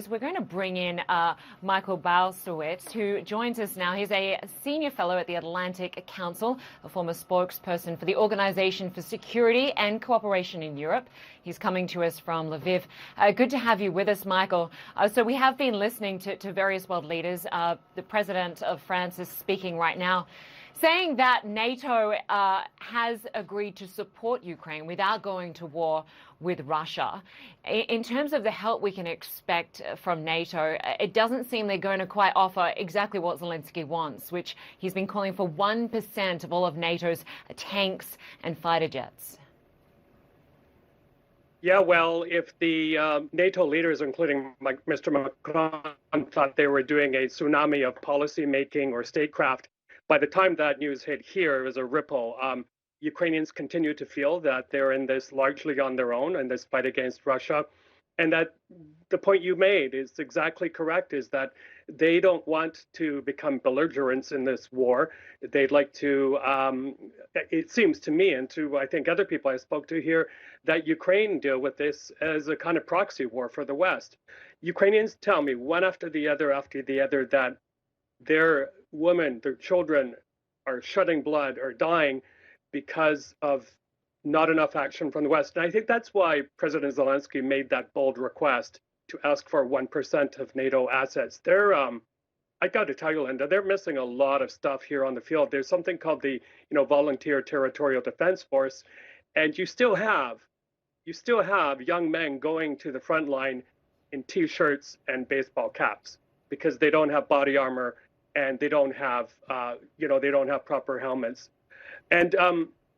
We're going to bring in Michael Bociurkiw, who joins us now. He's a senior fellow at the Atlantic Council, a former spokesperson for the Organization for Security and Cooperation in Europe. He's coming to us from Lviv. Good to have you with us, Michael. So we have been listening to various world leaders. The president of France is speaking right now, saying that NATO has agreed to support Ukraine without going to war with Russia. In terms of the help we can expect from NATO, it doesn't seem they're going to quite offer exactly what Zelensky wants, which he's been calling for 1% of all of NATO's tanks and fighter jets. Yeah, well, if the NATO leaders, including Mr. Macron, thought they were doing a tsunami of policy making or statecraft, by the time that news hit here, it was a ripple. Ukrainians continue to feel that they're in this largely on their own in this fight against Russia. And that the point you made is exactly correct, is that they don't want to become belligerents in this war. They'd like to, it seems to me, and to I think other people I spoke to here, that Ukraine deal with this as a kind of proxy war for the West. Ukrainians tell me one after the other, that their women, their children are shedding blood or dying because of not enough action from the West. And I think that's why President Zelensky made that bold request to ask for 1% of NATO assets. They're, I got to tell you, Lynda, they're missing a lot of stuff here on the field. There's something called the, Volunteer Territorial Defense Force, and you still have young men going to the front line in T-shirts and baseball caps because they don't have body armor and they don't have, they don't have proper helmets. And,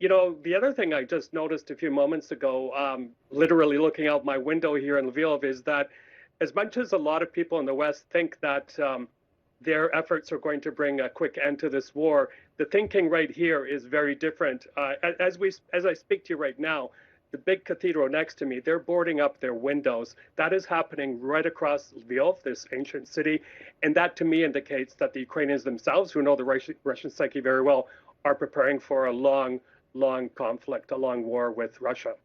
the other thing I just noticed a few moments ago, literally looking out my window here in Lviv, is that as much as a lot of people in the West think that their efforts are going to bring a quick end to this war, the thinking right here is very different. As I speak to you right now, the big cathedral next to me, they're boarding up their windows. That is happening right across Lviv, this ancient city. And that to me indicates that the Ukrainians themselves, who know the Russian psyche very well, are preparing for a long conflict, a long war with Russia.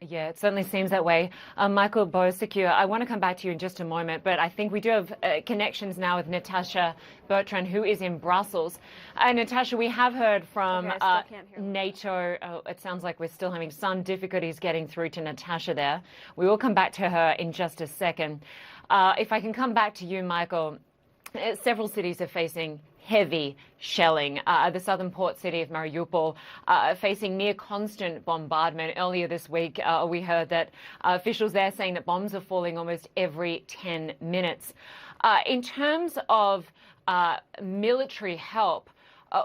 Yeah, it certainly seems that way. Michael Bociurkiw, I want to come back to you in just a moment, but I think we do have connections now with Natasha Bertrand, who is in Brussels. Natasha, we have heard from NATO. Oh, it sounds like we're still having some difficulties getting through to Natasha there. We will come back to her in just a second. If I can come back to you, Michael, several cities are facing heavy shelling. The southern port city of Mariupol facing near constant bombardment. Earlier this week, we heard that officials there saying that bombs are falling almost every 10 minutes. In terms of military help,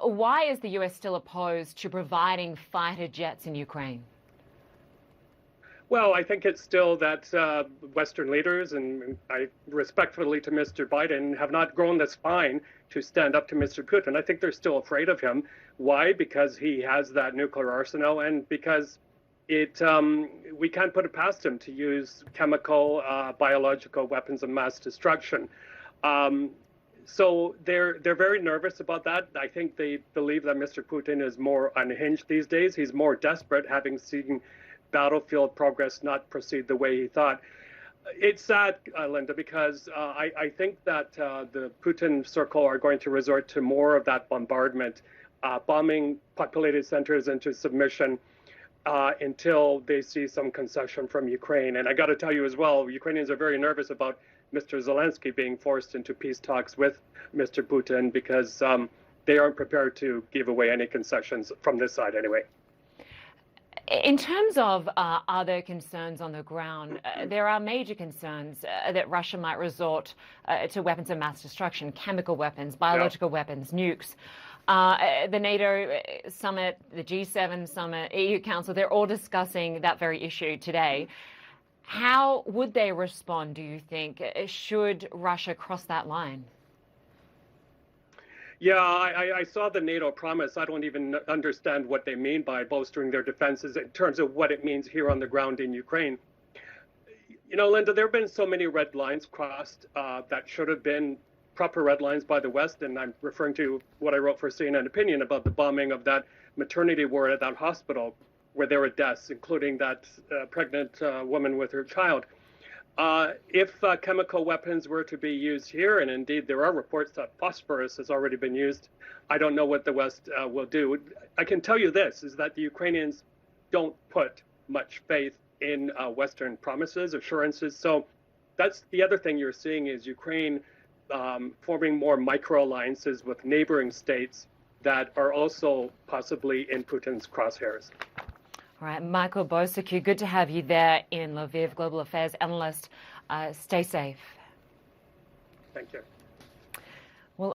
why is the US still opposed to providing fighter jets in Ukraine? Well, I think it's still that Western leaders, and I respectfully to Mr. Biden, have not grown the spine to stand up to Mr. Putin. I think they're still afraid of him. Why? Because he has that nuclear arsenal, and because we can't put it past him to use chemical, biological weapons of mass destruction. So they're very nervous about that. I think they believe that Mr. Putin is more unhinged these days. He's more desperate, having seen battlefield progress not proceed the way he thought. It's sad, Lynda, because I think that the Putin circle are going to resort to more of that bombardment, bombing populated centers into submission until they see some concession from Ukraine. And I got to tell you as well, Ukrainians are very nervous about Mr. Zelensky being forced into peace talks with Mr. Putin because they aren't prepared to give away any concessions from this side anyway. In terms of other concerns on the ground, there are major concerns that Russia might resort to weapons of mass destruction, chemical weapons, biological weapons, nukes. The NATO summit, the G7 summit, EU Council, they're all discussing that very issue today. How would they respond, do you think, should Russia cross that line? Yeah, I saw the NATO promise. I don't even understand what they mean by bolstering their defenses in terms of what it means here on the ground in Ukraine. Lynda, there have been so many red lines crossed that should have been proper red lines by the West. And I'm referring to what I wrote for CNN Opinion about the bombing of that maternity ward at that hospital where there were deaths, including that pregnant woman with her child. If chemical weapons were to be used here, and indeed there are reports that phosphorus has already been used, I don't know what the West will do. I can tell you this, is that the Ukrainians don't put much faith in Western promises, assurances. So that's the other thing you're seeing is Ukraine forming more micro-alliances with neighboring states that are also possibly in Putin's crosshairs. All right, Michael Bociurkiw, good to have you there in Lviv, Global Affairs Analyst. Stay safe. Thank you.